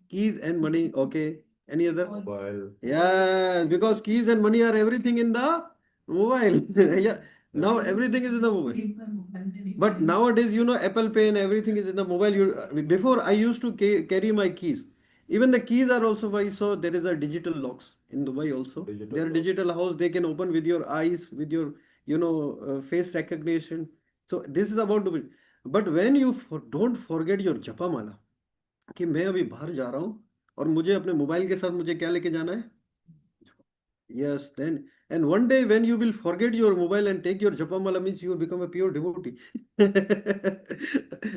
Keys and money. Okay. Any other? Mobile. Yeah, because keys and money are everything in the mobile. Yeah. Now everything is in the mobile. But nowadays, Apple Pay and everything is in the mobile. Before I used to carry my keys. Even the keys are also why so there is a digital locks in Dubai also. They are digital house. They can open with your eyes, with your face recognition. So this is about Dubai. But when you don't forget your japa mala, कि मैं अभी बाहर जा रहा हूँ और मुझे अपने मोबाइल के साथ मुझे क्या लेके जाना है. Yes, then, and one day when you will forget your mobile and take your Japamala means you will become a pure devotee.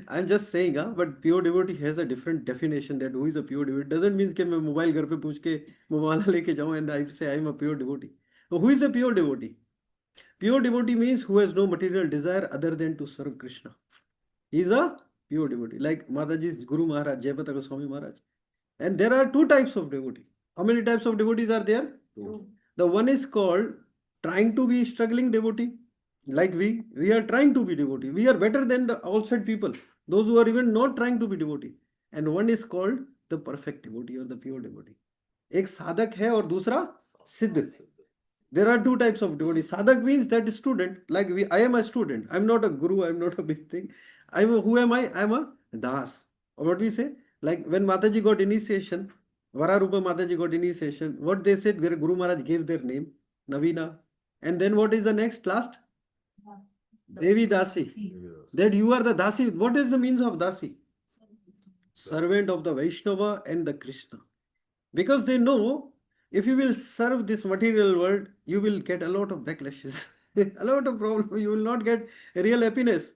I'm just saying, but pure devotee has a different definition that who is a pure devotee. Doesn't mean कि मैं mobile घर पे पूछ के mobile लेके जाऊँ and I say I'm a pure devotee. So who is a pure devotee? Pure devotee means who has no material desire other than to serve Krishna. He is a pure devotee, like Mataji's Guru Maharaj, Jayapataka Swami Maharaj. And there are two types of devotee. How many types of devotees are there? Two. The one is called trying to be struggling devotee. Like we are trying to be devotee. We are better than the outside people. Those who are even not trying to be devotee. And one is called the perfect devotee or the pure devotee. एक साधक है और दूसरा सिद्ध. There are two types of devotees. Sadhak means that student, like I am a student. I'm not a guru. I'm not a big thing. Who am I? I'm a das. Or what we say? Like when Mataji got initiation, Vararupa Mataji got initiation, what they said, their Guru Maharaj gave their name, Navina. And then what is the next, last? Devi Dasi. That you are the Dasi. What is the means of Dasi? Servant of the Vaishnava and the Krishna. Because they know if you will serve this material world, you will get a lot of backlashes, a lot of problems. You will not get real happiness.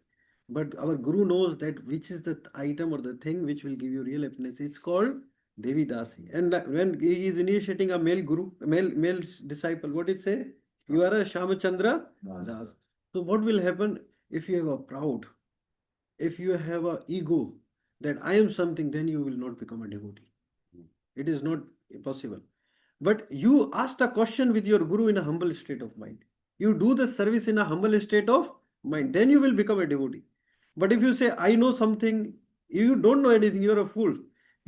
But our Guru knows that which is the item or the thing which will give you real happiness. It's called Devi Dasi. And when he is initiating a male Guru, male disciple, what it say? You are a Shamachandra Das. So what will happen if you have a proud, if you have a ego that I am something, then you will not become a devotee. It is not possible. But you ask the question with your guru in a humble state of mind. You do the service in a humble state of mind. Then you will become a devotee. But if you say, I know something, you don't know anything, you're a fool.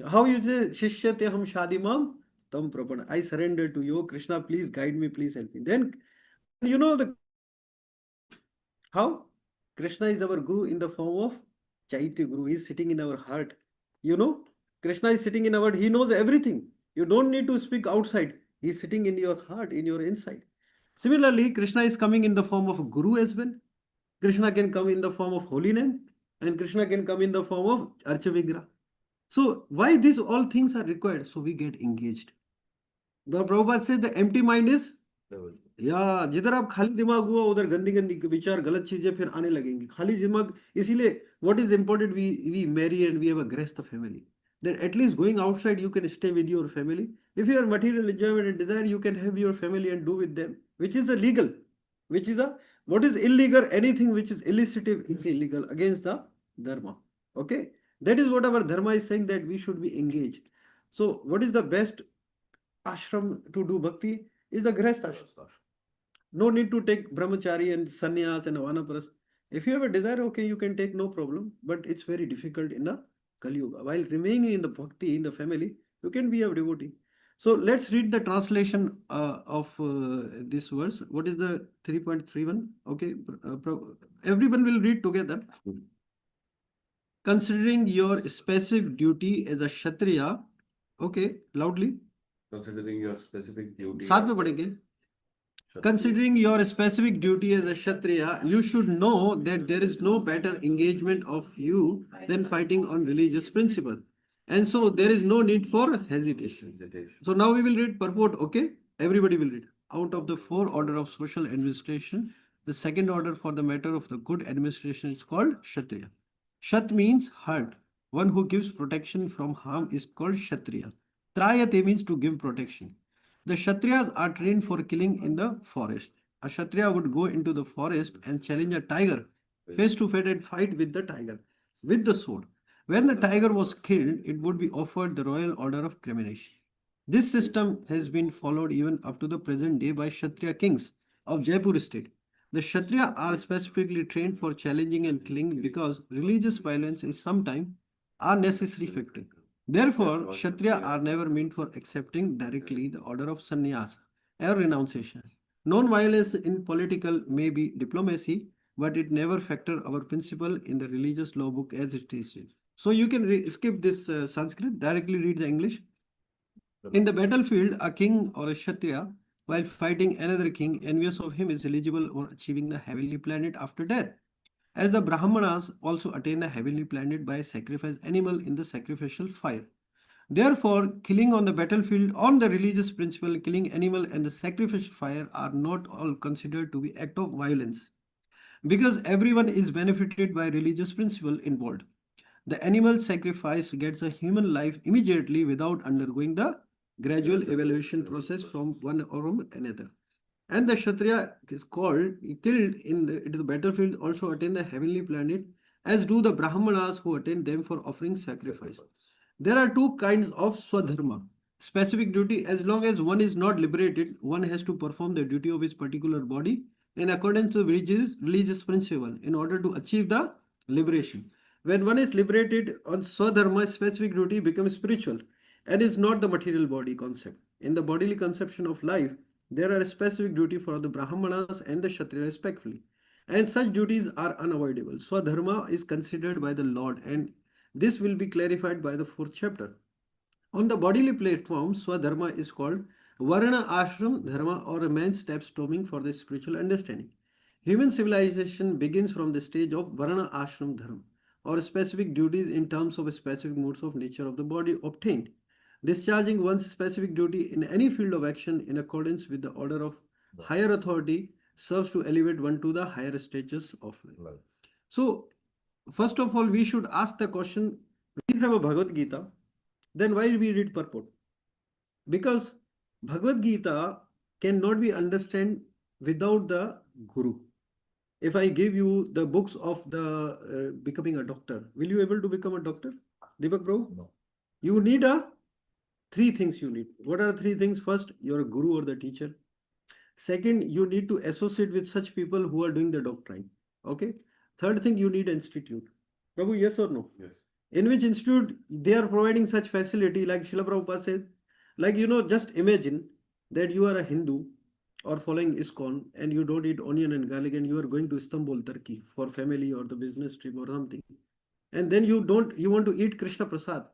How you say, Shishyate ham shadimam tam prapana. I surrender to you. Krishna, please guide me, please help me. Then, you know the how? Krishna is our Guru in the form of Chaitya Guru. He is sitting in our heart. You know, Krishna is sitting in our heart. He knows everything. You don't need to speak outside. He is sitting in your heart, in your inside. Similarly, Krishna is coming in the form of a Guru as well. Krishna can come in the form of holy name, and Krishna can come in the form of Archavigra. So, why these all things are required? So we get engaged. The Prabhupada says the empty mind is या जिधर आप खाली दिमाग हुआ उधर गंदी गंदी विचार गलत चीजें फिर आने लगेंगी खाली दिमाग इसीलिए what is important we marry and we have a greatest family that at least going outside you can stay with your family. If you are material enjoyment and desire, you can have your family and do with them, which is a legal, which is a what is illegal, anything which is illicit is illegal against the dharma. Okay, that is what our dharma is saying, that we should be engaged. So what is the best ashram to do bhakti is the grihastha ashram. No need to take brahmachari and sannyas and vanaprastha. If you have a desire, okay, you can take, no problem. But it's very difficult in the Kali Yuga. While remaining in the bhakti, in the family, you can be a devotee. So let's read the translation of this verse. What is the 3.31? Okay, everyone will read together. Considering your specific duty as a Kshatriya, okay, loudly. Considering your specific duty. साथ में पढ़ेंगे. Considering your specific duty as a Kshatriya, you should know that there is no better engagement of you than fighting on religious principle. And so there is no need for hesitation. So now we will read purport, okay? Everybody will read. Out of the four order of social administration, the second order for the matter of the good administration is called Kshatriya. Shat means heart. One who gives protection from harm is called Kshatriya. Trayate means to give protection. The Kshatriyas are trained for killing in the forest. A Kshatriya would go into the forest and challenge a tiger face to face and fight with the tiger with the sword. When the tiger was killed, it would be offered the royal order of cremation. This system has been followed even up to the present day by Kshatriya kings of Jaipur state. The Kshatriya are specifically trained for challenging and killing because religious violence is sometimes a necessary factor. Therefore, Therefore, Kshatriya are Kshatriyas. never meant for accepting directly the order of sannyas or renunciation. Non-violence in political may be diplomacy, but it never factor our principle in the religious law book as it is. So you can skip this Sanskrit, directly read the English. In the battlefield, a king or a Kshatriya, while fighting another king envious of him, is eligible for achieving the heavenly planet after death. As the Brahmanas also attain the heavenly planet by sacrifice animal in the sacrificial fire. Therefore, killing on the battlefield on the religious principle, killing animal and the sacrificial fire are not all considered to be act of violence because everyone is benefited by religious principle involved. The animal sacrifice gets a human life immediately without undergoing the gradual evaluation process from one or another. And the Kshatriya is called, killed in the battlefield, also attain the heavenly planet, as do the Brahmanas who attain them for offering sacrifice. There are two kinds of Swadharma. Specific duty, as long as one is not liberated, one has to perform the duty of his particular body in accordance to religious principle in order to achieve the liberation. When one is liberated on Swadharma, specific duty becomes spiritual and is not the material body concept. In the bodily conception of life, there are specific duty for the Brahmanas and the Kshatriya respectively, and such duties are unavoidable. Swadharma is considered by the Lord, and this will be clarified by the fourth chapter. On the bodily platform, Swadharma is called Varna Ashram Dharma or a man's steps toning for the spiritual understanding. Human civilization begins from the stage of Varna Ashram Dharma or specific duties in terms of specific modes of nature of the body obtained. Discharging one's specific duty in any field of action in accordance with the order of higher authority serves to elevate one to the higher stages of life. So, first of all, we should ask the question, we have a Bhagavad Gita, then why we read purport? Because Bhagavad Gita cannot be understood without the Guru. If I give you the books of the becoming a doctor, will you able to become a doctor? Deepak bro? No. You need a three things you need. What are the three things? First, you're a guru or the teacher. Second, you need to associate with such people who are doing the doctrine. Okay. Third thing, you need an institute. Prabhu, yes or no? Yes. In which institute they are providing such facility, like Srila Prabhupada says, like just imagine that you are a Hindu or following ISKCON and you don't eat onion and garlic and you are going to Istanbul, Turkey for family or the business trip or something. And then you want to eat Krishna Prasad.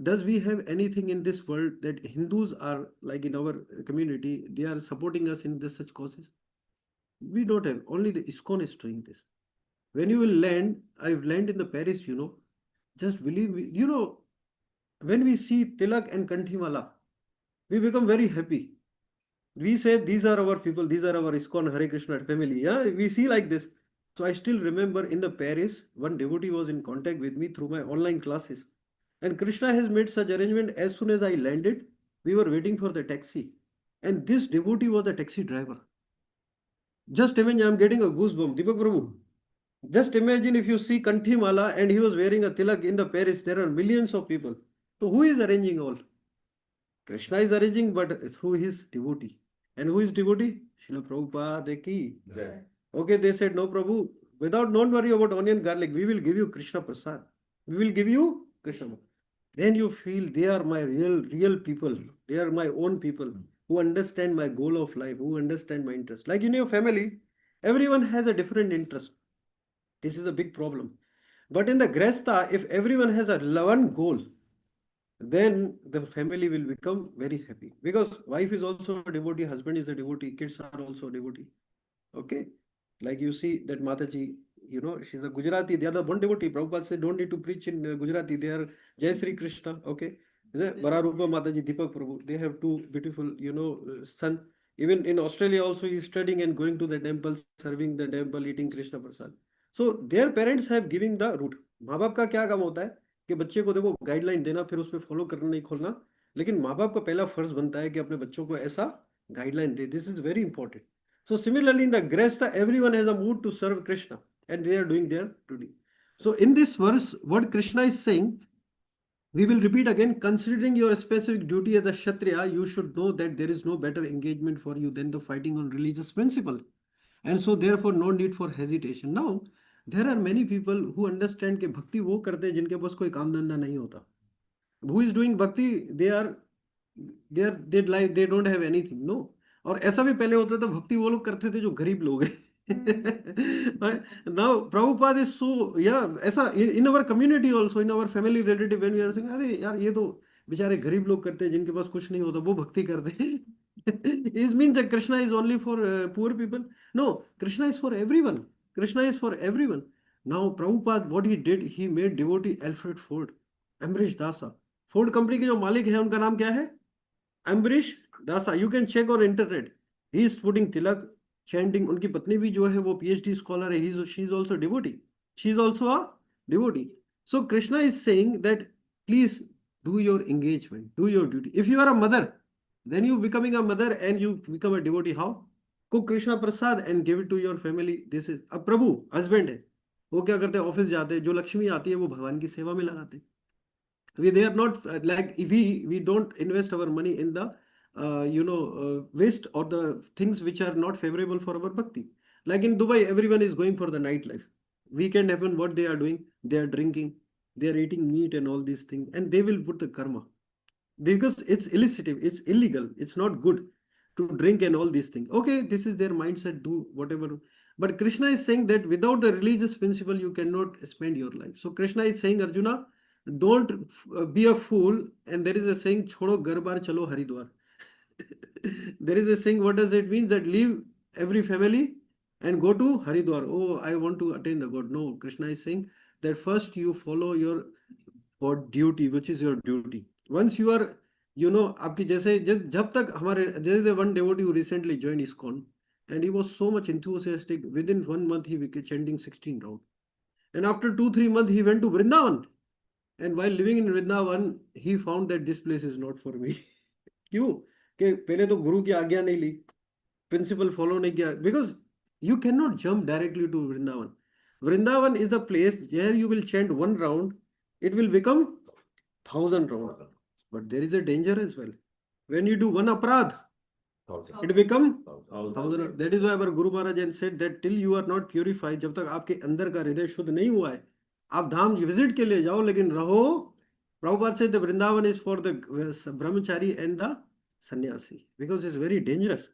Does we have anything in this world that Hindus are like in our community, they are supporting us in such causes? We don't have. Only the ISKCON is doing this. When you will land, I've landed in the Paris, just believe me, when we see Tilak and Kanthimala, we become very happy. We say these are our people, these are our ISKCON Hare Krishna family. Yeah, we see like this. So I still remember in the Paris, one devotee was in contact with me through my online classes. And Krishna has made such arrangement as soon as I landed, we were waiting for the taxi. And this devotee was a taxi driver. Just imagine, I'm getting a goosebump. Deepak Prabhu. Just imagine if you see Kanthimala and he was wearing a tilak in the Paris, there are millions of people. So who is arranging all? Krishna is arranging, but through his devotee. And who is devotee? Srila Prabhupada ki. Jai. Okay, they said, no Prabhu, without don't worry about onion garlic, we will give you Krishna Prasad. We will give you Krishna. Then you feel they are my real people. They are my own people who understand my goal of life, who understand my interest. Like in your family, everyone has a different interest. This is a big problem. But in the Gresta, if everyone has a one goal, then the family will become very happy. Because wife is also a devotee, husband is a devotee, kids are also a devotee. Okay. Like you see that Mataji, she's a Gujarati. They are the one devotee. Prabhupada said, don't need to preach in Gujarati. They are Jai Sri Krishna. Okay. Bararupa Mataji, Deepak Prabhu. They have two beautiful, son. Even in Australia also, he's studying and going to the temple, serving the temple, eating Krishna Prasad. So their parents have given the route. माँ बाप का क्या काम होता है कि बच्चे को देखो गाइडलाइन देना फिर उस पर फॉलो करना नहीं खोलना लेकिन माँ बाप का पहला फर्ज बनता है कि अपने बच्चों को ऐसा guideline they this is very important so similarly in the Gresta, everyone has a mood to serve Krishna and they are doing their duty. So in this verse, what Krishna is saying, we will repeat again, considering your specific duty as a Kshatriya, you should know that there is no better engagement for you than the fighting on religious principle. And so therefore no need for hesitation. Now, there are many people who understand कि भक्ति वो करते हैं जिनके पास कोई काम धंधा नहीं होता. Who is doing bhakti, they like they don't have anything, no. और ऐसा भी पहले होता था, भक्ति वो लोग करते थे जो गरीब लोग हैं. नाउ प्रभुपाद इज सो, या ऐसा in our community also, in our family relative, when we are saying अरे यार ये तो बेचारे गरीब लोग करते हैं जिनके पास कुछ नहीं होता, वो भक्ति करते हैं. Is mean that Krishna is only for poor people? No, Krishna is for everyone. Krishna is for everyone. Now Prabhupada what he did, he made devotee Alfred Ford, Ambarish Dasa. Ford company के जो मालिक है उनका नाम क्या है? Ambarish Dasa. You can check on internet. He is putting tilak, chanting. उनकी पत्नी भी जो है वो पीएचडी स्कॉलर है. She is also devotee. She is also a devotee. So Krishna is saying that please do your engagement, do your duty. If you are a mother, then you becoming a mother and you become a devotee. How? Cook Krishna prasad and give it to your family. This is अब प्रभु husband है, वो क्या करते हैं? Office जाते हैं, जो लक्ष्मी आती है वो भगवान की सेवा में लगाते हैं. They are not like we don't invest our money in the waste or the things which are not favorable for our bhakti. Like in Dubai, everyone is going for the nightlife. Weekend happen, what they are doing? They are drinking, they are eating meat and all these things, and they will put the karma because it's illicit, it's illegal, it's not good to drink and all these things. Okay, this is their mindset, do whatever. But Krishna is saying that without the religious principle you cannot spend your life. So Krishna is saying, Arjuna, don't be a fool. And there is a saying, chodo ghar bar chalo Haridwar. There is a saying, what does it mean? That leave every family and go to Haridwar. Oh, I want to attain the God. No, Krishna is saying that first you follow your what duty, which is your duty. Once you are, आपकी जैसे जब तक हमारे, there is a one devotee who recently joined ISKCON, and he was so much enthusiastic. Within 1 month he became chanting 16 rounds, and after 2-3 months he went to Vrindavan, and while living in Vrindavan he found that this place is not for me. क्यों? कि पहले तो गुरु की आज्ञा नहीं ली, principal फॉलो नहीं किया. Because you can not jump directly to Vrindavan. Vrindavan is the place where you will chant 1 round, it will become 1,000 rounds. But there is a danger as well. When you do one aparadh, it become 1,000. That is why our Guru Maharaj said that till you are not purified, जब तक आपके अंदर का हृदय शुद्ध नहीं हुआ है, आप धाम विजिट के लिए जाओ लेकिन रहो. Prabhupada said the Vrindavan is for the brahmachari and the sannyasi because it's very dangerous.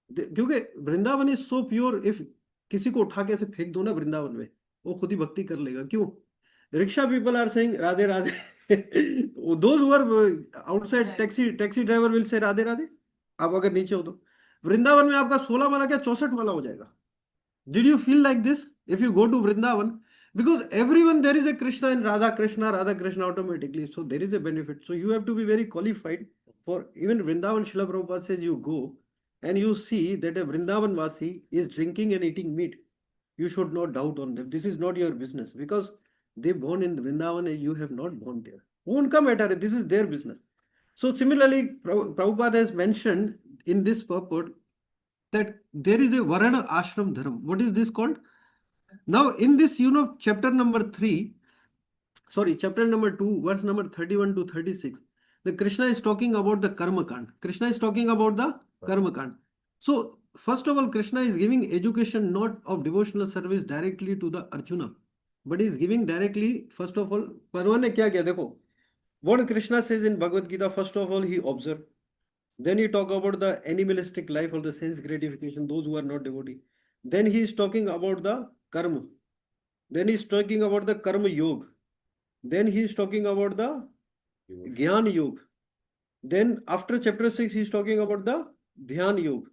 क्योंकि Vrindavan is so pure. If किसी को उठा के ऐसे फेंक दो ना वृंदावन में, वो खुद ही भक्ति कर लेगा. क्यों? Rickshaw people are saying Radhe Radhe. Those who are outside, taxi driver will say Radhe Radhe. आप अगर नीचे हो तो वृंदावन में आपका 16 माला क्या 64 माला हो जाएगा. Did you feel like this if you go to Vrindavan? Because everyone there is a Krishna and Radha Krishna automatically. So there is a benefit. So you have to be very qualified for even Vrindavan. Srila Prabhupada says you go and you see that a Vrindavan Vasi is drinking and eating meat. You should not doubt on them. This is not your business because they born in Vrindavan and you have not born there. Won't come at it. This is their business. So similarly, Prabhupada has mentioned in this purport that there is a Varana Ashram Dharam. What is this called? Now, in this, chapter number 2, verse number 31 to 36, the Krishna is talking about the Karma Kand. Krishna is talking about the Karma Kand. So, first of all, Krishna is giving education not of devotional service directly to the Arjuna, but is giving directly, first of all, Parvan ne kya kiya? Dekho, what Krishna says in Bhagavad Gita, first of all, he observed. Then he talk about the animalistic life or the sense gratification, those who are not devotee. Then he is talking about the karma. Then he is talking about the karma yoga. Then he is talking about the Gyan yoga. Then after chapter 6, he is talking about the Dhyan yoga.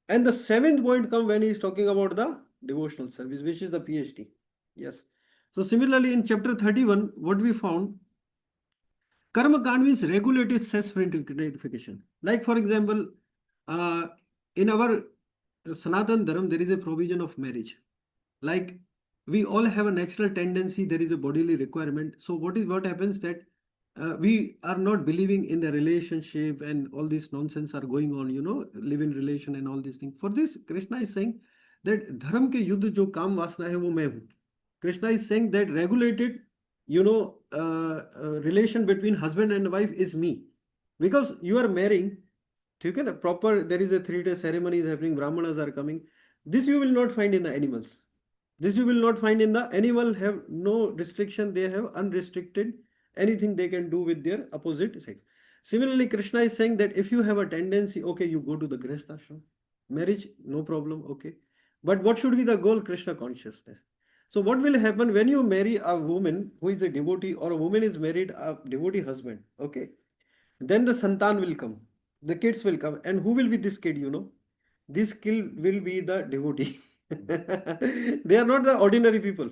And the 7th point come when he is talking about the devotional service, which is the PhD. Yes. So similarly in chapter 31, what we found, Karma Kand means regulated sense gratification. Like for example, in our Sanatan Dharam, there is a provision of marriage. Like we all have a natural tendency, there is a bodily requirement. So what happens that we are not believing in the relationship and all this nonsense are going on, live-in relation and all these things. For this, Krishna is saying that Dharam ke yuddh jo kaam vasna hai wo main hu. Krishna is saying that regulated relation between husband and wife is me. Because you are marrying, proper, there is a 3-day ceremony is happening, Brahmanas are coming. This you will not find in the animals. This you will not find in the animal have no restriction, they have unrestricted anything they can do with their opposite sex. Similarly, Krishna is saying that if you have a tendency, okay, you go to the Grihastha ashram. Marriage, no problem, okay. But what should be the goal? Krishna consciousness. So what will happen when you marry a woman who is a devotee, or a woman is married a devotee husband, okay? Then the santan will come, the kids will come, and who will be this kid, you know? This kid will be the devotee. They are not the ordinary people.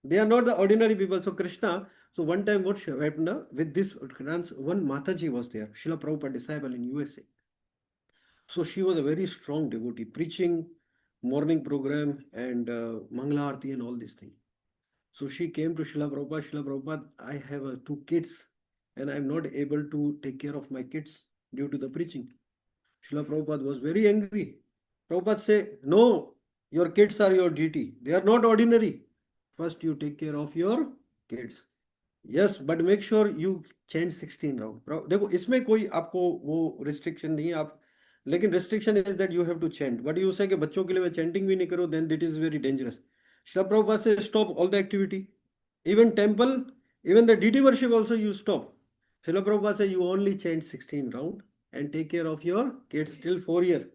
They are not the ordinary people. So Krishna, so one time what happened with this one Mataji was there, Srila Prabhupada disciple in USA. So she was a very strong devotee, preaching, morning program, and Mangala Aarti and all these things. So she came to Srila Prabhupada, I have two kids and I'm not able to take care of my kids due to the preaching. Srila Prabhupada was very angry. Prabhupada said, no, your kids are your duty. They are not ordinary. First you take care of your kids. Yes, but make sure you chant 16 round. देखो इसमें कोई आपको वो restriction नहीं है आप, लेकिन restriction is that you have to chant, but you say कि बच्चों के लिए मैं चेंटिंग भी नहीं करूँ, then that is very dangerous. Srila Prabhupada says stop all the activity. Even temple, even the deity worship also you stop. Srila Prabhupada says you only chant 16 round and take care of your kids till 4 year.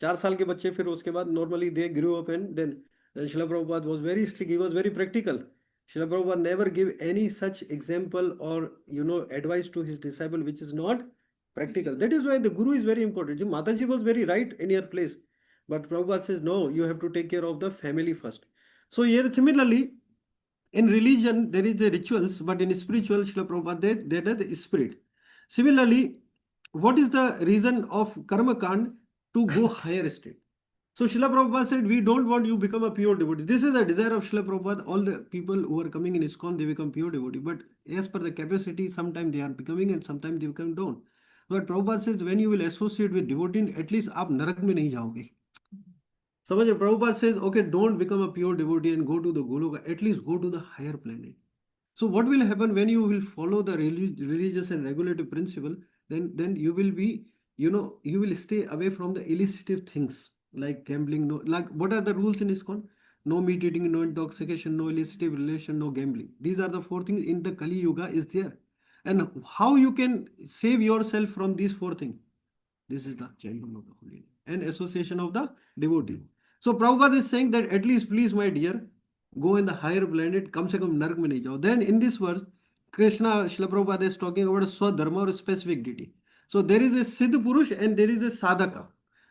4 साल के बच्चे फिर उसके बाद normally they grew up and then Srila Prabhupada was very strict, he was very practical. Srila Prabhupada never give any such example or advice to his disciple which is not practical. That is why the Guru is very important. Mataji was very right in your place. But Prabhupada says, no, you have to take care of the family first. So here similarly, in religion, there is a rituals, but in spiritual, Srila Prabhupada, there is the spirit. Similarly, what is the reason of karma kand? To go higher state. So Srila Prabhupada said, we don't want you become a pure devotee. This is the desire of Srila Prabhupada. All the people who are coming in ISKCON, they become pure devotee. But as per the capacity, sometimes they are becoming and sometimes they become down. But Prabhupada says, when you will associate with devotee, at least आप नरक में नहीं जाओगे. समझ रहे? Prabhupada says, okay, don't become a pure devotee and go to the Goloka. At least go to the higher planet. So what will happen when you will follow the religious and regulative principle? Then you will be, you will stay away from the illicit things like gambling. No, like what are the rules in ISKCON? No meat eating, no intoxication, no illicit relation, no gambling. These are the 4 things in the Kali Yuga is there. And how you can save yourself from these 4 things? This is the childhood of the holy name and association of the devotee. So Prabhupada is saying that at least please my dear, go in the higher planet, kam se kam nark mein nahi jao. Then in this verse, Krishna, Srila Prabhupada is talking about a swadharma or a specific deity. So there is a Siddha Purush and there is a Sadhaka.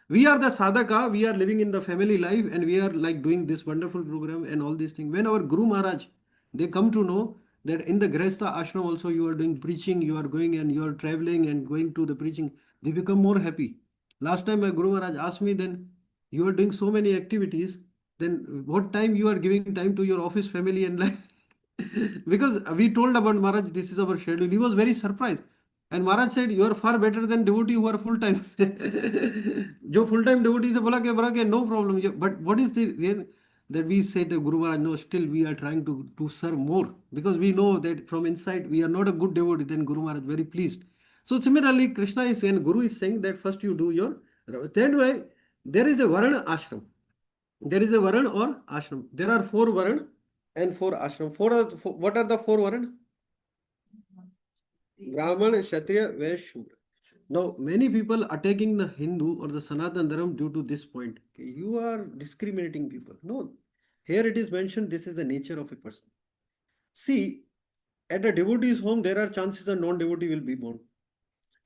We are the Sadhaka, we are living in the family life and we are like doing this wonderful program and all these things. When our Guru Maharaj, they come to know that in the Grihastha ashram also you are doing preaching, you are going and you are traveling and going to the preaching, they become more happy. Last time my Guru Maharaj asked me, then you are doing so many activities, then what time you are giving time to your office family and life? Because we told about Maharaj, this is our schedule. He was very surprised. And Maharaj said, you are far better than devotee who are full time. जो full time devotee से बोला के no problem. But what is the reason that we said to Guru Maharaj, no, still we are trying to serve more because we know that from inside we are not a good devotee. Then Guru Maharaj very pleased. So similarly, Krishna is saying, Guru is saying that first you do your. That way, there is a Varana ashram. There is a Varan or ashram. There are 4 Varan and 4 ashram. What are the 4 Varan? Brahman, Kshatriya, Vaishya, Shudra. Now, many people attacking the Hindu or the Sanatan Dharma due to this point. You are discriminating people. No, here it is mentioned this is the nature of a person. See, at a devotee's home, there are chances a non-devotee will be born.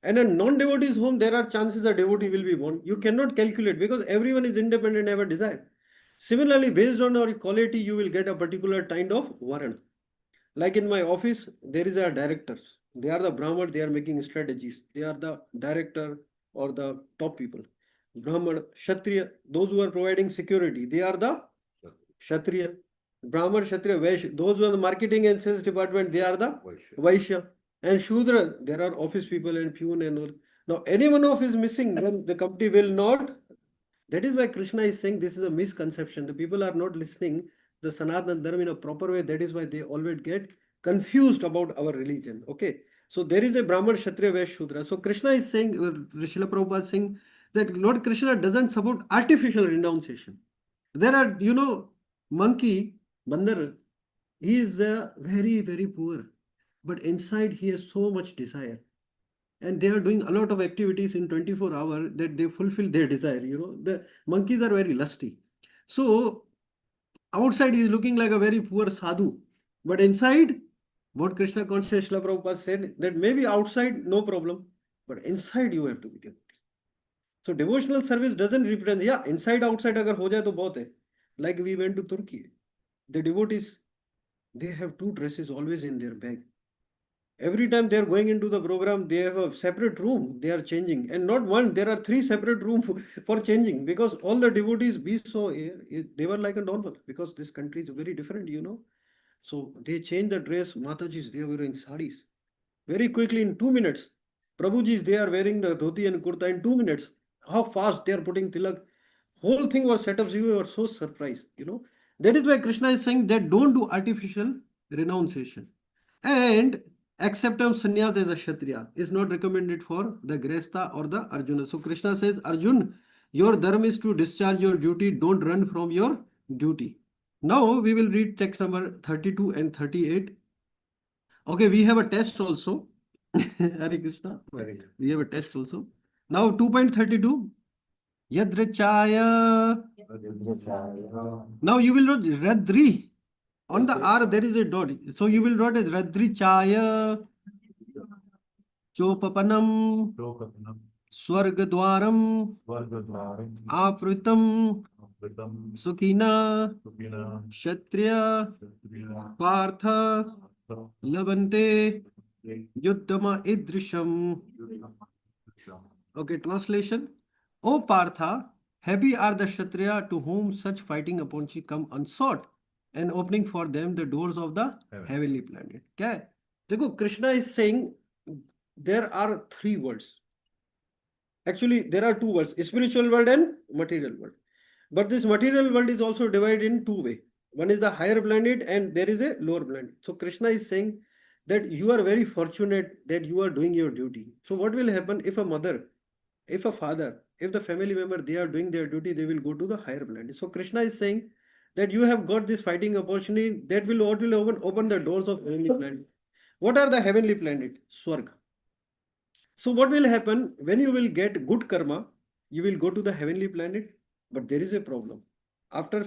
And a non-devotee's home, there are chances a devotee will be born. You cannot calculate because everyone is independent and have a desire. Similarly, based on your quality, you will get a particular kind of Varan. Like in my office, there is a directors. They are the Brahman, they are making strategies. They are the director or the top people. Brahman, Kshatriya, those who are providing security, they are the Kshatriya. Brahman, Kshatriya, Vaishya, those who are the marketing and sales department, they are the Vaishya. And Shudra, there are office people and peon and all. Now, any one of is missing, then the company will not. That is why Krishna is saying this is a misconception. The people are not listening the Sanatana Dharma in a proper way. That is why they always get confused about our religion. Okay. So there is a Brahman, Kshatriya, Vaishya, Shudra. So Krishna is saying, Srila Prabhupada is saying that Lord Krishna doesn't support artificial renunciation. There are, monkey, Bandar, he is very, very poor, but inside he has so much desire. And they are doing a lot of activities in 24 hours that they fulfill their desire. The monkeys are very lusty. So outside he is looking like a very poor sadhu, but inside, what Krishna conscious Srila Prabhupada said, that maybe outside no problem, but inside you have to be devotee. So devotional service doesn't represent, yeah, inside outside अगर हो जाए तो बहुत है. Like we went to Turkey, the devotees, they have two dresses always in their bag. Every time they are going into the program, they have a separate room they are changing, and not one, there are three separate rooms for changing, because all the devotees we saw here, they were like a normal, because this country is very different. So they change the dress. Matajis, they were wearing saris very quickly in 2 minutes. Prabhujis, they are wearing the dhoti and kurta in 2 minutes. How fast they are putting tilak. Whole thing was set up. So we were so surprised. That is why Krishna is saying that don't do artificial renunciation. And acceptance sannyas as a Kshatriya is not recommended for the Gresta or the Arjuna. So Krishna says, Arjun, your dharma is to discharge your duty. Don't run from your duty. Now we will read text number 32 and 38. Okay, we have a test also. Hare Krishna. Very good. We have a test also. Now 2.32. Yadrachaya. Now you will write Radri. On the R there is a dot. So you will write as Radrichaya Chopapanam Swargadwaram Afritam Sukina Kshatriya Partha Labante Yuddhama Idrisham. Okay, translation. O Partha, happy are the Kshatriya to whom such fighting opportunity come unsought, and opening for them the doors of the heavenly planet. क्या है? देखो, Krishna is saying there are three worlds. Actually, there are two worlds: spiritual world and material world. But this material world is also divided in two ways. One is the higher planet, and there is a lower planet. So Krishna is saying that you are very fortunate that you are doing your duty. So what will happen if a mother, if a father, if the family member, they are doing their duty, they will go to the higher planet. So Krishna is saying that you have got this fighting opportunity that will what will open the doors of heavenly planet. What are the heavenly planet? Swarga. So what will happen when you will get good karma? You will go to the heavenly planet, but there is a problem. After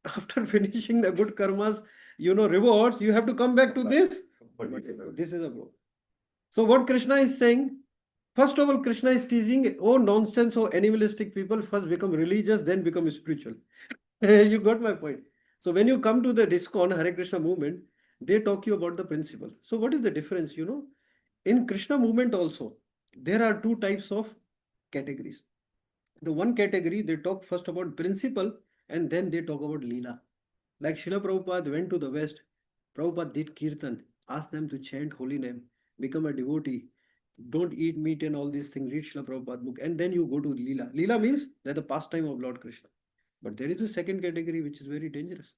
after finishing the good karmas, rewards, you have to come back to this. This is a problem. So what Krishna is saying, first of all, Krishna is teaching, oh nonsense, oh animalistic people, first become religious, then become spiritual. You got my point. So when you come to the DISCON Hare Krishna movement, they talk you about the principle. So what is the difference? In Krishna movement also, there are two types of categories. The one category, they talk first about principle, and then they talk about Leela. Like Srila Prabhupada went to the West, Prabhupada did Kirtan, asked them to chant holy name, become a devotee, don't eat meat and all these things, read Srila Prabhupada book, and then you go to Leela. Leela means that the pastime of Lord Krishna. But there is a second category which is very dangerous.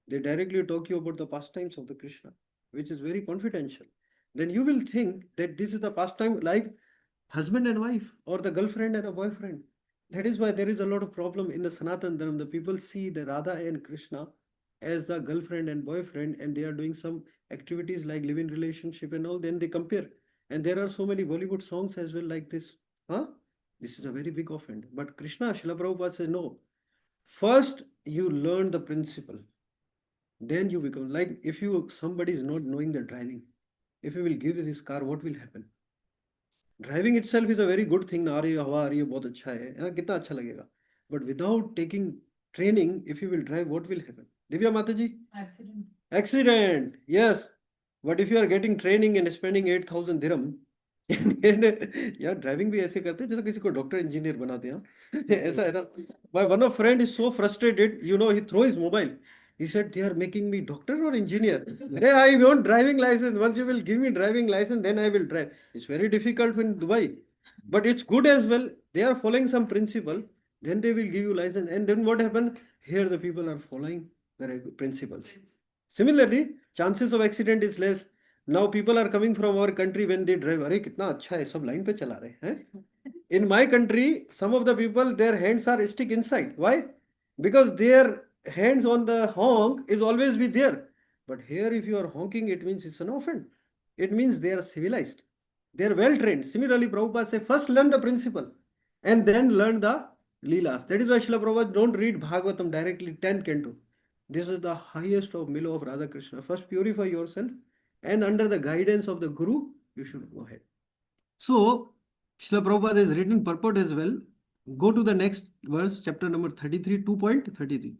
They directly talk you about the pastimes of the Krishna, which is very confidential. Then you will think that this is the pastime like husband and wife or the girlfriend and a boyfriend. That is why there is a lot of problem in the Sanatan Dharma. The people see the Radha and Krishna as the girlfriend and boyfriend, and they are doing some activities like living relationship and all. Then they compare, and there are so many Bollywood songs as well like this. Huh? This is a very big offense. But Krishna, Srila Prabhupada says no. First, you learn the principle. Then you become like if somebody is not knowing the driving, if you will give his car, what will happen? Driving itself is a very good thing. आ रही है हवा आ रही है बहुत अच्छा है कितना अच्छा लगेगा. But without taking training, if you will drive, what will happen? Divya Mataji? Accident. Accident, yes. But if you are getting training and spending 8,000 dirham, यार ड्राइविंग भी ऐसे करते हैं जैसे किसी को डॉक्टर इंजीनियर बनाते हैं ऐसा है ना. My one of friend is so frustrated, he throw his mobile. He said, they are making me doctor or engineer. Hey, I want driving license. Once you will give me driving license, then I will drive. It's very difficult in Dubai. But it's good as well. They are following some principle. Then they will give you license. And then what happened? Here the people are following the principles. Similarly, chances of accident is less. Now people are coming from our country when they drive. अरे कितना अच्छा है सब line पे चला रहे हैं. In my country, some of the people, their hands are stick inside. Why? Because their hands on the honk is always be there. But here, if you are honking, it means it's an offense. It means they are civilized. They are well trained. Similarly, Prabhupada say first learn the principle and then learn the Leelas. That is why Srila Prabhupada don't read Bhagavatam directly 10th canto. This is the highest of Milo of Radha Krishna. First purify yourself and under the guidance of the Guru, you should go ahead. So, Srila Prabhupada is written purport as well. Go to the next verse, chapter number 33, 2.33.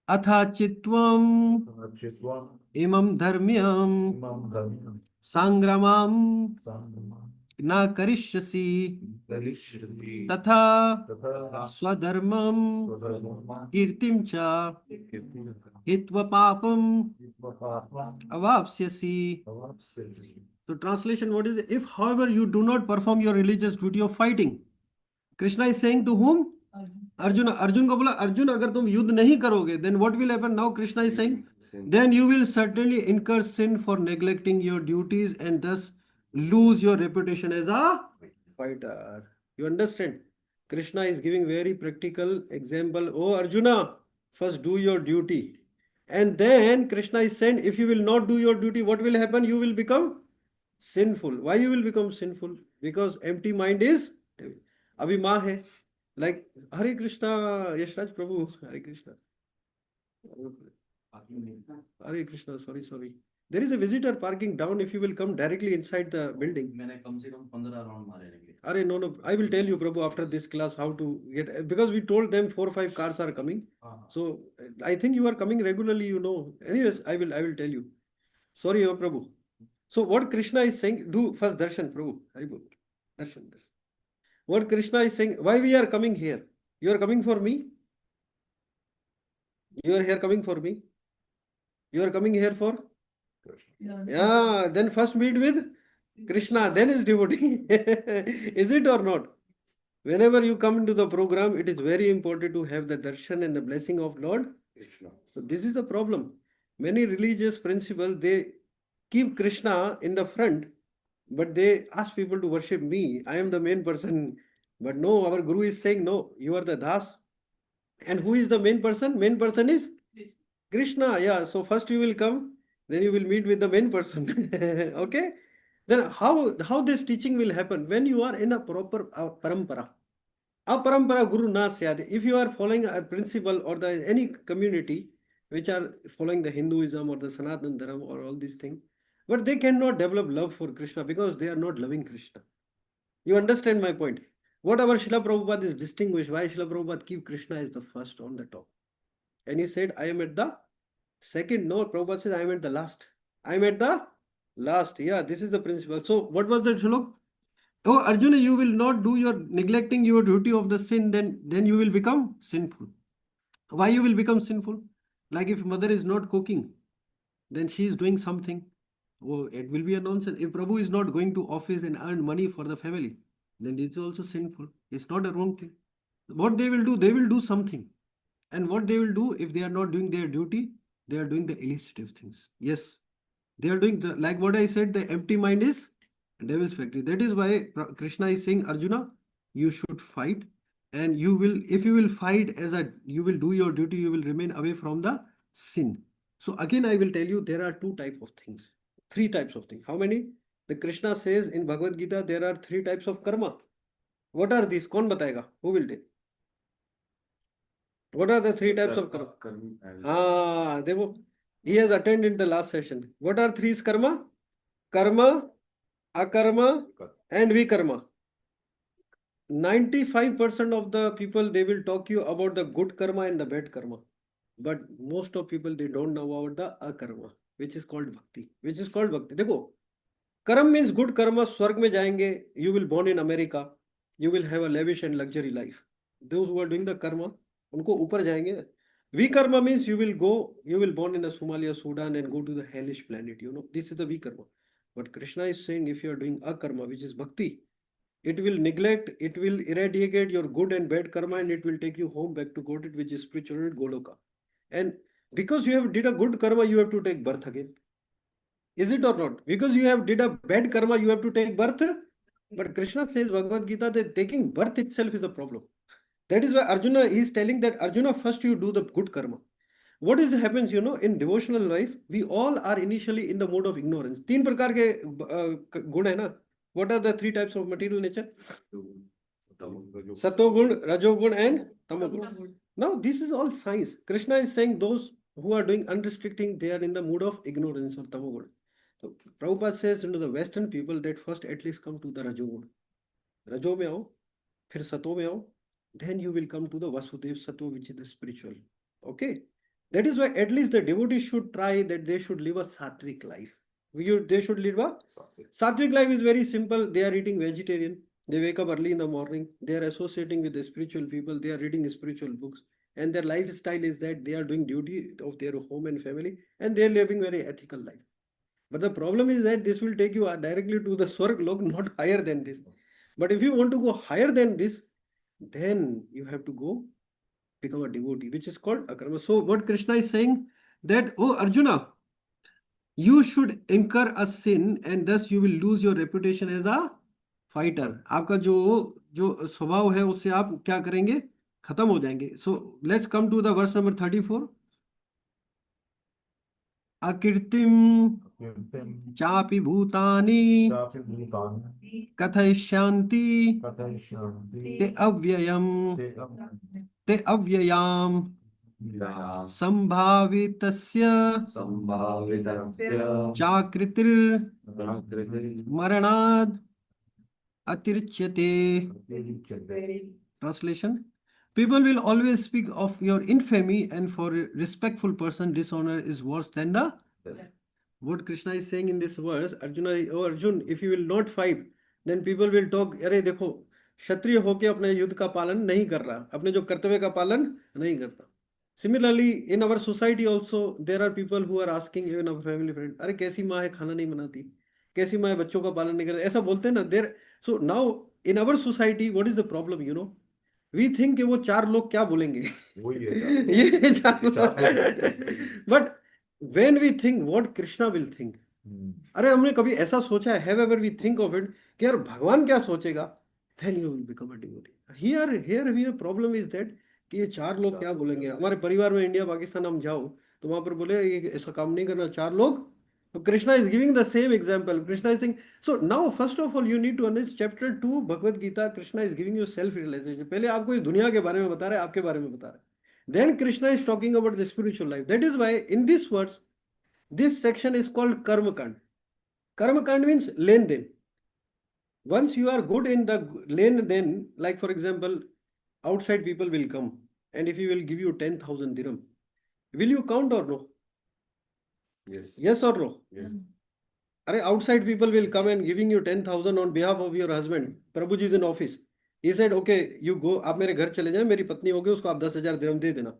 Atha chitvam Chitvam imam dharmyam imam dharmam sangramam samdhamam na karishyasi karishyati tatha tatha swadharmam swadharmam kirtim cha kirtim hitva papam papam avapsyasi. avapsyati. So translation, what is it? If however you do not perform your religious duty of fighting, Krishna is saying to whom? Arjuna. Arjun को बोला अर्जुन अगर तुम युद्ध नहीं करोगे, then what will happen? Now Krishna is saying, then you will certainly incur sin for neglecting your duties and thus lose your reputation as a fighter. You understand? Krishna is giving very practical example. Oh Arjuna, first do your duty. And then Krishna is saying, if you will not do your duty, what will happen? You will become sinful. Why you will become sinful? Because empty mind is devil. अभी माँ है, like Hare Krishna, Yashraj Prabhu, Hare Krishna. Hare Krishna, sorry. There is a visitor parking down. If you will come directly inside the building. मैंने कम से कम 15 round मारे रहेंगे. Are no. I will tell you, Prabhu, after this class how to get, because we told them 4 or 5 cars are coming. So I think you are coming regularly. You know. Anyways, I will tell you. Sorry, oh Prabhu. So what Krishna is saying, do first darshan, Prabhu. Hari Bol. Darshan. What Krishna is saying, why we are coming here? You are coming for me? You are here coming for me? You are coming here for? Yeah, then first meet with Krishna, then is devotee. Is it or not? Whenever you come into the program, it is very important to have the darshan and the blessing of Lord Krishna. So this is the problem. Many religious principles, they keep Krishna in the front, but they ask people to worship me. I am the main person. But no, our Guru is saying, no, you are the Das. And who is the main person? Main person is Krishna. Yeah, so first you will come, then you will meet with the main person. Okay? Then how this teaching will happen? When you are in a proper parampara. Aparampara Guru na syade. If you are following a principle or the any community which are following the Hinduism or the Sanatana Dharma or all these things, but they cannot develop love for Krishna because they are not loving Krishna. You understand my point? What our Srila Prabhupada is distinguished, why Srila Prabhupada keep Krishna as the first on the top. And he said, I am at the second. No, Prabhupada says, I am at the last. I am at the last. Yeah, this is the principle. So what was the shlok? Oh, Arjuna, you will not do your neglecting your duty of the sin, then you will become sinful. Why you will become sinful? Like if mother is not cooking, then she is doing something. Oh, it will be a nonsense. If Prabhu is not going to office and earn money for the family, then it's also sinful. It's not a wrong thing. What they will do something. And what they will do if they are not doing their duty, they are doing the illicit things. Yes, they are doing like what I said, the empty mind is devil's factory. That is why Krishna is saying, Arjuna, you should fight, and you will, if you will fight you will do your duty, you will remain away from the sin. So again, I will tell you, there are 2 types of things, 3 types of things. How many? The Krishna says in Bhagavad Gita, there are 3 types of karma. What are these? Kaun batayega? Who will tell? What are the 3 types of karma? He has attended the last session. What are 3 karma? Karma, akarma, and vikarma. 95% of the people, they will talk you about the good karma and the bad karma. But most of people, they don't know about the akarma, which is called bhakti. देखो, karma means good karma, स्वर्ग में जाएंगे, you will born in America, you will have a lavish and luxury life. Those who are doing the karma, उनको ऊपर जाएंगे. Vikarma means you will born in the Somalia, Sudan and go to the hellish planet. You know, this is the vikarma. But Krishna is saying, if you are doing akarma, which is bhakti, it will neglect, it will eradicate your good and bad karma, and it will take you home back to God, which is spiritual Goloka. And because you have did a good karma, you have to take birth again. Is it or not? Because you have did a bad karma, you have to take birth. But Krishna says, Bhagavad Gita, that taking birth itself is a problem. That is why Arjuna is telling that Arjuna, first you do the good karma. what is happens, in devotional life, we all are initially in the mode of ignorance. तीन प्रकार के गुण है ना. What are the three types of material nature? Sattoguna, Rajoguna, and Tamoguna. Now, this is all science. Krishna is saying those who are doing unrestricting, they are in the mood of ignorance or Tamoguna. So, Prabhupada says, the Western people that first at least come to the Rajoguna. Rajo mein aao, फिर सतो में आओ, then you will come to the Vasudev Sattva, which is the spiritual. Okay? That is why at least the devotees should try that they should live a sattvic life. They should live a sattvic life is very simple. They are eating vegetarian. They wake up early in the morning. They are associating with the spiritual people. They are reading spiritual books. And their lifestyle is that they are doing duty of their home and family. And they are living very ethical life. But the problem is that this will take you directly to the Swarg Lok, not higher than this. But if you want to go higher than this, then you have to go become a devotee, which is called akarma. So what Krishna is saying that, oh Arjuna, you should incur a sin and thus you will lose your reputation as a fighter. आपका जो स्वभाव है उससे आप क्या करेंगे, खत्म हो जाएंगे. So let's come to the verse number 34. अकीर्तिम चापि भूतानि कथयिष्यन्ति ते अव्ययाम संभावितस्य चाकृतिर् मरणाद् अतिरिच्यते. Translation: people will always speak of your infamy, and for a respectful person, dishonor is worse than the. What Krishna is saying in this verse, Arjuna, oh Arjun, if you will not fight, then people will talk, अरे देखो, क्षत्रिय होके अपने युद्ध का पालन नहीं कर रहा, अपने जो कर्तव्य का पालन नहीं करता. Similarly, in our society also, there are people who are asking, even our family friend, अरे कैसी माँ है खाना नहीं बनाती, कैसी माँ है बच्चों का पालन नहीं करती, ऐसा बोलते हैं ना. There, so now in our society, what is the problem? We think कि वो चार लोग क्या बोलेंगे. ये चार लोग. But when we think what Krishna will think, अरे हमने कभी ऐसा सोचा है, have ever we think of it कि यार भगवान क्या सोचेगा, then you will become a devotee. Here problem is that कि ये चार लोग क्या बोलेंगे. हमारे परिवार में इंडिया पाकिस्तान हम जाओ तो वहां पर बोले ये ऐसा काम नहीं करना चार लोग. So Krishna is giving the same example. Krishna is saying, so now first of all you need to understand chapter 2 Bhagavad Gita. Krishna is giving you self realization. पहले आपको ये दुनिया के बारे में बता रहा है, आपके बारे में बता रहा है. Then Krishna is talking about the spiritual life. That is why in this verse, this section is called Karma Kand. Karma Kand means len den. Once you are good in the len den, like for example, outside people will come and if he will give you 10,000 dirham, will you count or no? Yes. Yes or no? Yes. Are outside people will come and giving you 10,000 on behalf of your husband. Prabhuji is in office. He said, okay, you go, आप मेरे घर चले जाएं, मेरी पत्नी होगी, उसको आप 10,000 dirham दे देना.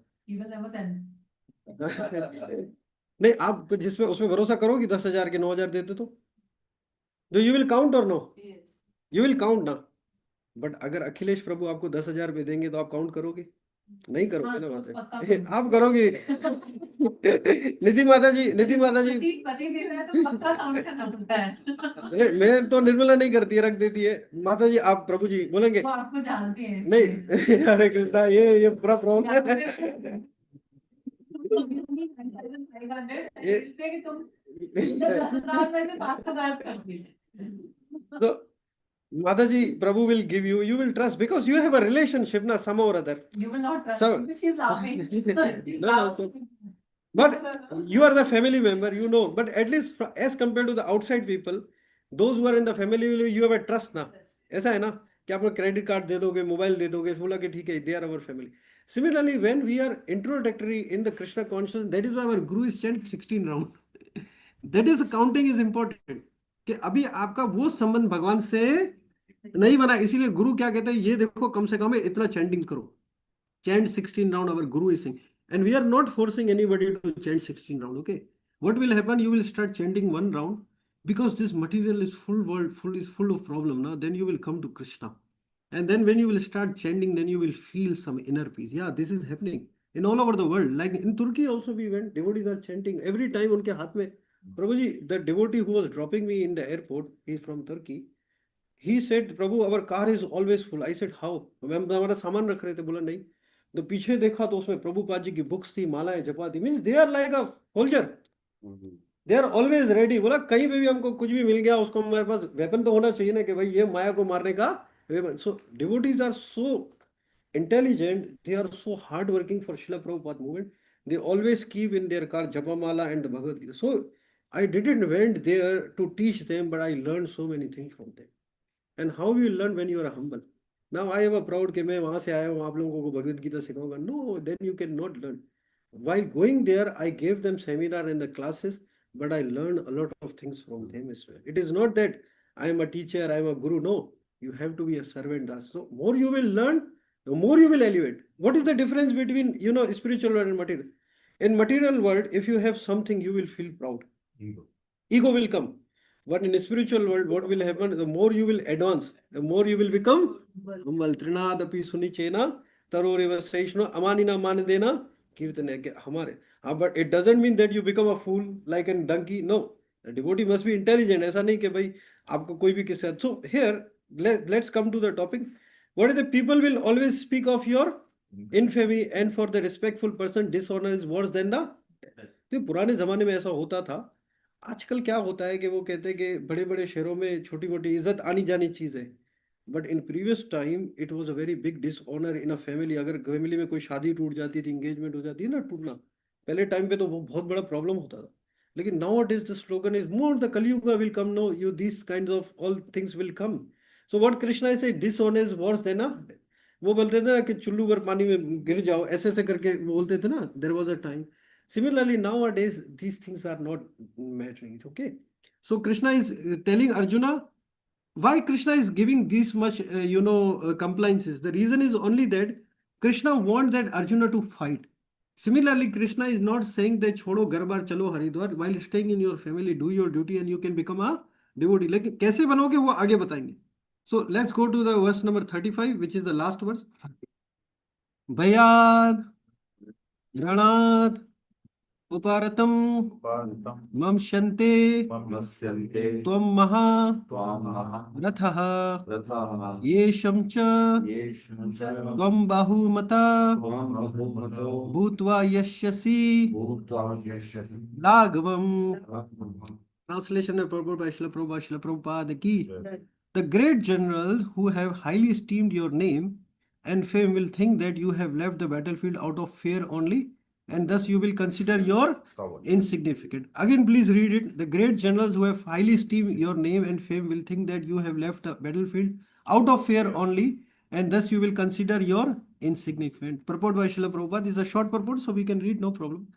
नहीं, आप जिसमें उसमें भरोसा करो कि 10,000 के 9,000 देते तो you will count or no? You will count ना. बट अगर अखिलेश प्रभु आपको 10,000 रुपये देंगे तो आप काउंट करोगे? नहीं करोगे ना माता. आप करोगे. निधि माता जी मैं तो निर्मला नहीं करती है, रख देती है. माता जी आप प्रभु जी बोलेंगे आपको जानते हैं नहीं. अरे कृष्णा ये पूरा प्रॉब्लम है. तो Mataji, Prabhu will give you, you will trust because you have a relationship, na, somehow or other. You will not trust So, me. She's laughing. no. But you are the family member, but at least as compared to the outside people, those who are in the family, you have a trust ना. ऐसा है ना कि आप credit card दे दोगे, mobile दे दोगे, बोला कि ठीक है, they are our family. Similarly, when we are introductory in the Krishna consciousness, that is why our Guru is chant 16 round. That is counting is important. कि अभी आपका वो संबंध भगवान से नहीं बना, इसीलिए गुरु क्या कहते हैं, ये देखो कम से कम इतना चैंटिंग करो. Chant 16 round, our Guru is saying. And we are not forcing anybody to chant 16 round, okay? What will happen? You will start chanting one round because this material is full of problem. Now, then you will come to Krishna. And then when you will start chanting, then you will feel some inner peace. Yeah, this is happening in all over the world. Like in Turkey also we went, devotees are chanting. Every time unke haath mein, Prabhuji, the devotee who was dropping me in the airport, he is from Turkey. He said, Prabhu, our car is always full. I said, how? हम हमारा सामान रख रहे थे. बोला नहीं, तो पीछे देखा तो उसमें प्रभुपाद जी की बुक्स थी, मालाएं जपा थी, means they are like a soldier, they are always ready. बोला कहीं पे भी हमको कुछ भी मिल गया, उसको हमारे पास वेपन तो होना चाहिए ना, कि भाई ये माया को मारने का weapon. So devotees are so intelligent, they are so hard working for Srila Prabhupada movement. They always keep in their car Japamala and the Bhagavad Gita. So I didn't went there to teach them, but I learned so many things from them. And how you learn when you are humble. Now I am a proud कि मैं वहाँ से आया हूँ, आप लोगों को भगवद गीता सिखाऊंगा. No, then you cannot learn. While going there, I gave them seminar and the classes, but I learned a lot of things from them as well. It is not that I am a teacher, I am a guru. No, you have to be a servant. So more you will learn, the more you will elevate. What is the difference between spiritual world and material? In material world, if you have something, you will feel proud. Ego will come. But in the spiritual world, what will happen? The more you will advance, the more you will become humble. Trinadapi sunichena taroreva saishno amanina manadena kirtane hamare. But it doesn't mean that you become a fool like a donkey. No. The devotee must be intelligent. ऐसा नहीं कि भाई आपको कोई भी किसी. So here, let's come to the topic. What is the people will always speak of your infamy, and for the respectful person, dishonor is worse than the. तो पुराने जमाने में ऐसा होता था. आजकल क्या होता है कि वो कहते हैं कि बड़े बड़े शहरों में छोटी मोटी इज्जत आनी जानी चीज़ है. But in previous time it was a very big dishonour in a family. अगर फैमिली में कोई शादी टूट जाती थी, इंगेजमेंट हो जाती है ना, टूटना पहले टाइम पे तो वो बहुत बड़ा प्रॉब्लम होता था. लेकिन now it is the slogan is more the Kaliyuga will come, no you this kind of all things will come. So what Krishna is say dishonour is worse than ना. वो बोलते थे ना कि चुल्लू भर पानी में गिर जाओ, ऐसे ऐसे करके बोलते थे ना. There was a time. Similarly, nowadays, these things are not mattering. Okay. So Krishna is telling Arjuna why Krishna is giving this much, compliances. The reason is only that Krishna wants that Arjuna to fight. Similarly, Krishna is not saying that छोड़ो घर बार चलो Haridwar. While staying in your family, do your duty and you can become a devotee. लेकिन कैसे बनोगे वो आगे बताएंगे. So let's go to the verse number 35, which is the last verse. भयाद गणाद उपारतम ममशन्ते त्वं महा रथः येषं च त्वं बहुमता भूत्वा यस्यसि लाघवम्. Translation of Prabhupada Prabhupada ki. The great generals who have highly esteemed your name and fame will think that you have left the battlefield out of fear only, and thus you will consider your insignificant. Again, please read it. The great generals who have highly esteemed your name and fame will think that you have left the battlefield out of fear only, and thus you will consider your insignificant. Purport by Srila Prabhupada is a short purport, so we can read, no problem.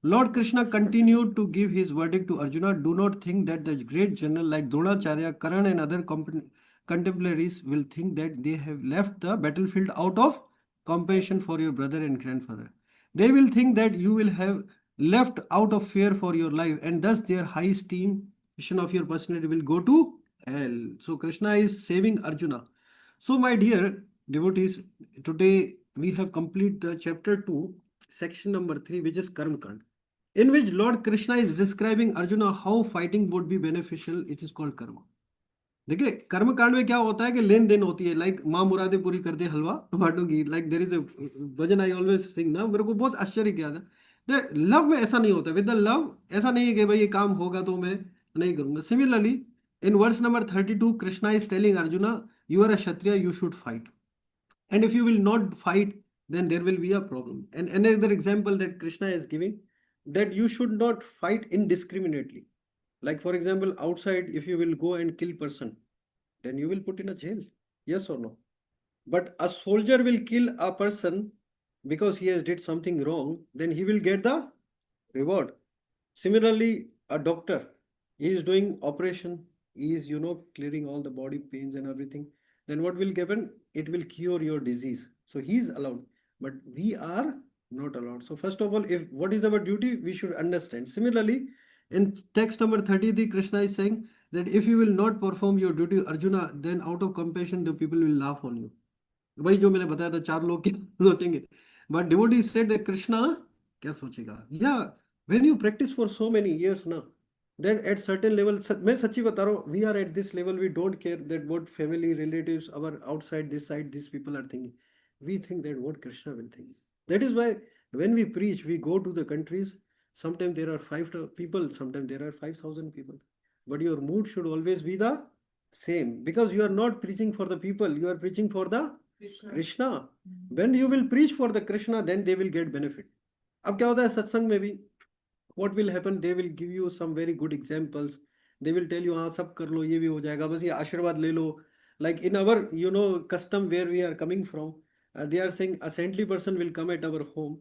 Lord Krishna continued to give his verdict to Arjuna. Do not think that the great general like Dronacharya, Karan and other contemporaries will think that they have left the battlefield out of compassion for your brother and grandfather. They will think that you will have left out of fear for your life, and thus their high esteem of your personality will go to hell. So Krishna is saving Arjuna. So my dear devotees, today we have completed the chapter 2, section number 3, which is Karma Kand, in which Lord Krishna is describing Arjuna how fighting would be beneficial. It is called karma. देखिए कर्म कांड में क्या होता है कि लेन then होती है. लाइक माँ मुरादे पूरी कर दे हलवा टमाटो की. Like there is a bhajan I always sing ना, मेरे को बहुत आश्चर्य किया था. लव में ऐसा नहीं होता. विद द लव ऐसा नहीं है कि भाई ये काम होगा तो मैं नहीं करूंगा. Similarly in verse number 32 Krishna is telling Arjuna you are a kshatriya, you should fight, and if you will not fight, then there will be a problem. And another example that Krishna is giving, that you should not fight indiscriminately. Like for example, outside if you will go and kill person, then you will put in a jail. Yes or no? But a soldier will kill a person because he has did something wrong, then he will get the reward. Similarly, a doctor, he is doing operation, he is clearing all the body pains and everything. Then what will happen? It will cure your disease. So he is allowed, but we are not allowed. So first of all, if what is our duty, we should understand. Similarly, in text number 33, Krishna is saying that if you will not perform your duty, Arjuna, then out of compassion, the people will laugh on you. वही जो मैंने बताया था, चार लोग क्या सोचेंगे. But devotee said that Krishna क्या सोचेगा. Yeah, when you practice for so many years now, then at certain level, मैं सच्ची बता रहा हूँ, we are at this level, we don't care that what family relatives our outside this side these people are thinking. we think that what Krishna will think. That is why when we preach, we go to the countries. Sometimes there are people, sometimes there are 5,000 people. But your mood should always be the same, because you are not preaching for the people, you are preaching for the Krishna. When you will preach for the Krishna, then they will get benefit. अब क्या होता है सत्संग में भी, what will happen, they will give you some very good examples. They will tell you हाँ सब कर लो, ये भी हो जाएगा, बस ये आशीर्वाद ले लो. Like in our custom where we are coming from, they are saying a saintly person will come at our home,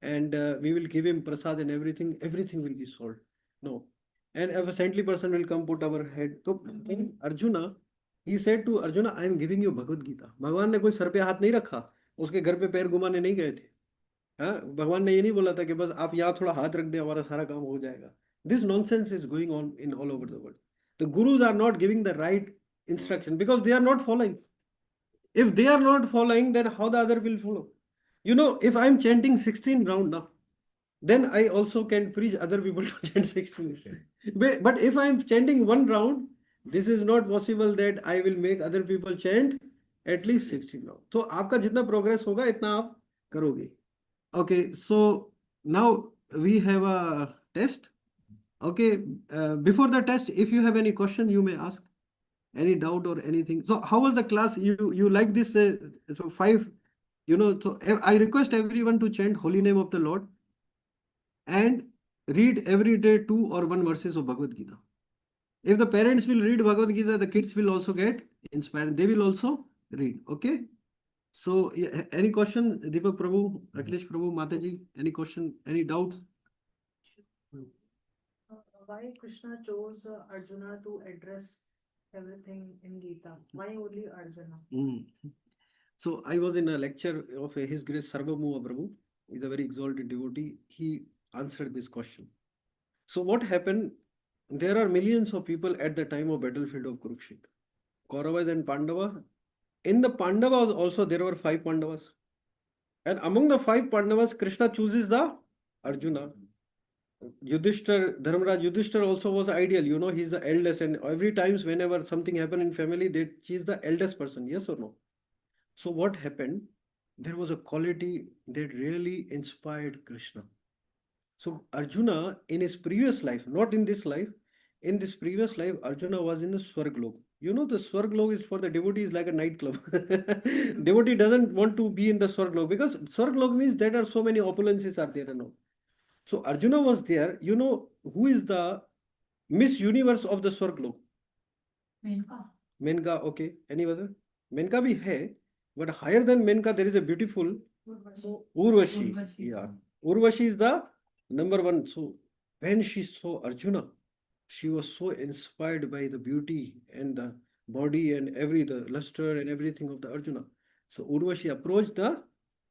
and we will give him prasad and everything will be solved. No. And if a saintly person will come put our head. So Arjuna, he said to Arjuna, I am giving you Bhagavad Gita. भगवान ने कोई sir पे हाथ नहीं रखा, उसके घर पे पैर घुमाने नहीं गए थे. हाँ, भगवान ने ये नहीं बोला था कि बस आप यहाँ थोड़ा हाथ रख दें हमारा सारा काम हो जाएगा. This nonsense is going on in all over the world. The gurus are not giving the right instruction because they are not following. If they are not following, then how the other will follow? If I am chanting 16 round now, then I also can preach other people to chant 16. But if I am chanting one round, this is not possible that I will make other people chant at least 16 round. तो आपका जितना progress होगा इतना आप करोगे. Okay, so now we have a test. Okay, before the test, if you have any question, you may ask. Any doubt or anything. So how was the class? You like this? So 5, So I request everyone to chant holy name of the Lord and read every day 2 or 1 verses of Bhagavad Gita. If the parents will read Bhagavad Gita, the kids will also get inspired. They will also read. Okay. So any question, Deepak Prabhu, Akhilesh Prabhu, Mataji, any question, any doubts? Why Krishna chose Arjuna to address everything in Gita? Why only Arjuna? So I was in a lecture of His Grace Sarvamua Prabhu. He's a very exalted devotee. He answered this question. So what happened? There are millions of people at the time of battlefield of Kurukshetra. Kauravas and Pandavas. In the Pandavas also there were 5 Pandavas. And among the 5 Pandavas, Krishna chooses the Arjuna. Yudhishthir, Dharmaraj Yudhishthir also was ideal. He's the eldest, and every times whenever something happened in family, they choose the eldest person. Yes or no? So what happened? There was a quality that really inspired Krishna. So Arjuna, in his previous life, not in this life, in this previous life, Arjuna was in the Swarglok. The Swarglok is for the devotees like a nightclub. Devotee doesn't want to be in the Swarglok because Swarglok means there are so many opulences are there and all. So Arjuna was there. Who is the Miss Universe of the Swarglok? Menka. Menka, okay. Any other? Menka bhi hai, but higher than Menka there is a beautiful Urvashi. Yeah. Urvashi is the number 1. So when she saw Arjuna, she was so inspired by the beauty and the body and the luster and everything of the Arjuna. So Urvashi approached the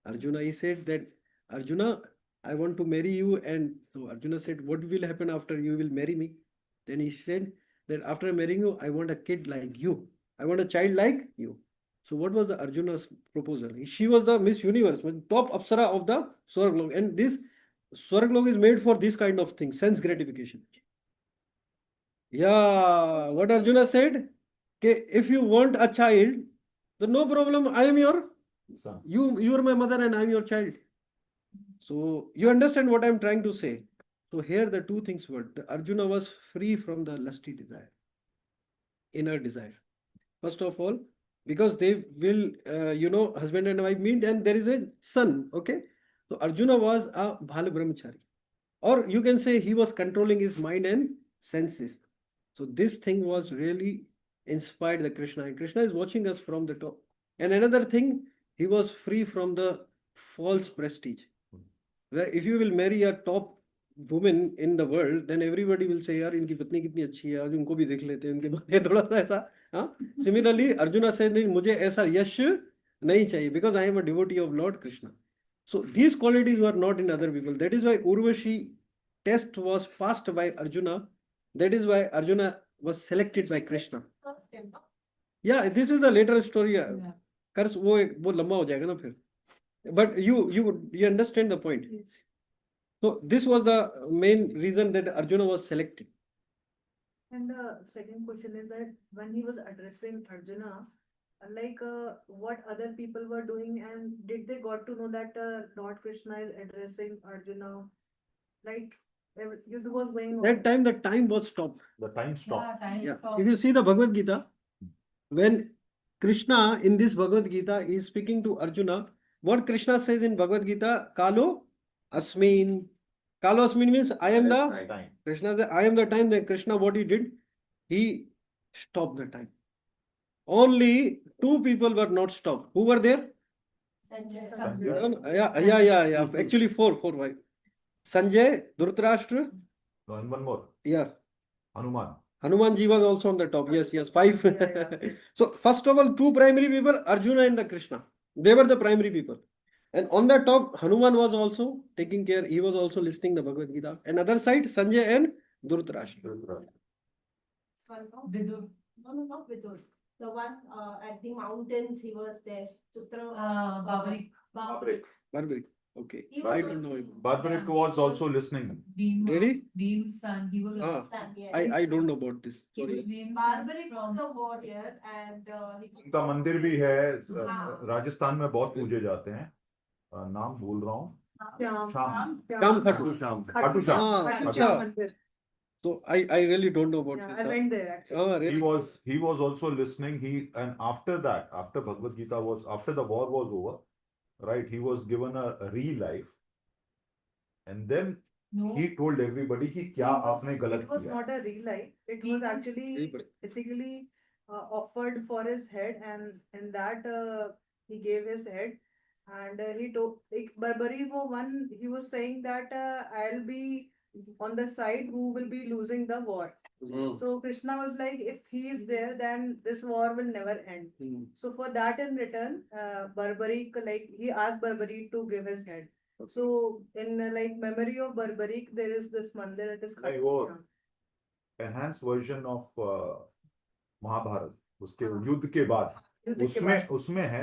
Arjuna. He said that, Arjuna, I want to marry you. And so Arjuna said, what will happen after you will marry me? Then he said that after marrying you, I want a kid like you. I want a child like you. So what was the Arjuna's proposal? She was the Miss Universe, top Apsara of the Swarglok. And this Swarglok is made for this kind of thing, sense gratification. Yeah, what Arjuna said, okay, if you want a child, then no problem, I am your son. You are my mother and I am your child. So you understand what I am trying to say. So here the 2 things were, the Arjuna was free from the lusty desire, inner desire. First of all, because they will, husband and wife meet and there is a son, okay? So Arjuna was a Bhal Brahmachari. Or you can say he was controlling his mind and senses. So this thing was really inspired the Krishna. And Krishna is watching us from the top. And another thing, he was free from the false prestige. Where if you will marry a top woman in the world, then everybody will say, यार इनकी पत्नी कितनी अच्छी है, आज उनको भी देख लेते हैं, उनके बारे थोड़ा सा ऐसा. Similarly, Arjuna said, नहीं मुझे ऐसा यश नहीं चाहिए, because I am a devotee of Lord Krishna. So these qualities were not in other people. That is why Urvashi test was passed by Arjuna. That is why Arjuna was selected by Krishna. Yeah, this is the later story. Kars wo lamba ho jayega na phir. But you understand the point. Yes. So this was the main reason that Arjuna was selected. And the second question is that when he was addressing Arjuna, like what other people were doing, and did they got to know that Lord Krishna is addressing Arjuna, like it was going on. That time the time was stopped. The time stopped. Yeah. If you see the Bhagavad Gita, when Krishna in this Bhagavad Gita is speaking to Arjuna, what Krishna says in Bhagavad Gita, Kalo Asmin. Kalo Asmin means I am the Time. Krishna. I am the time. Then Krishna, what he did, he stopped the time. Only two people were not stopped. Who were there? Sanjay. Yeah. Actually, four, five. Sanjay, Dhritarashtra, No, and one more. yeah. Hanuman. Hanumanji was also on the top. Yes, five. Yeah. So first of all, two primary people, Arjuna and the Krishna. They were the primary people. And on the top, Hanuman was also taking care. He was also listening the Bhagavad Gita. And other side, Sanjay and Dhritarashtra. Vidur. No, not Vidur. The one at the mountains, he was there. Sutra. Babrik. Barbaric. Okay. He I was don't know also- him. Barbaric was also listening. Really? Bhim's son, he was Ah. Son, yes. I don't know about this. He was Sorry. Bhim's son Barbaric was from- a warrior and he उनका मंदिर भी है हाँ। राजस्थान में बहुत पूजे जाते हैं नाम भूल रहा हूँ Shyam. Shyam Khatu. Khatu Shyam Ah, Khatu acha. Shyam Mandir. So I really don't know about Yeah, this. I went there actually. Oh, really? he was also listening and after that, after Bhagavad Gita was, after the war was over, right, he was given a re-life and then No, he told everybody कि क्या आपने गलत It was किया not a real life. It He was was actually Everybody. basically offered for his head, and in that he gave his head, and he told like Barbari wo one. He was saying that I'll be on the side who will be losing the war. Hmm. So Krishna was like, if he is there, then this war will never end. Hmm. So for that in return, Barbaric, like he asked Barbaric to give his head. So in like memory of Barbaric, there is this mandir. It is नहीं, Khatu वो- Shyam. enhanced version of Mahabharat उसके हाँ। युद्ध के बाद युद्ध के उसमें बाद। उसमें है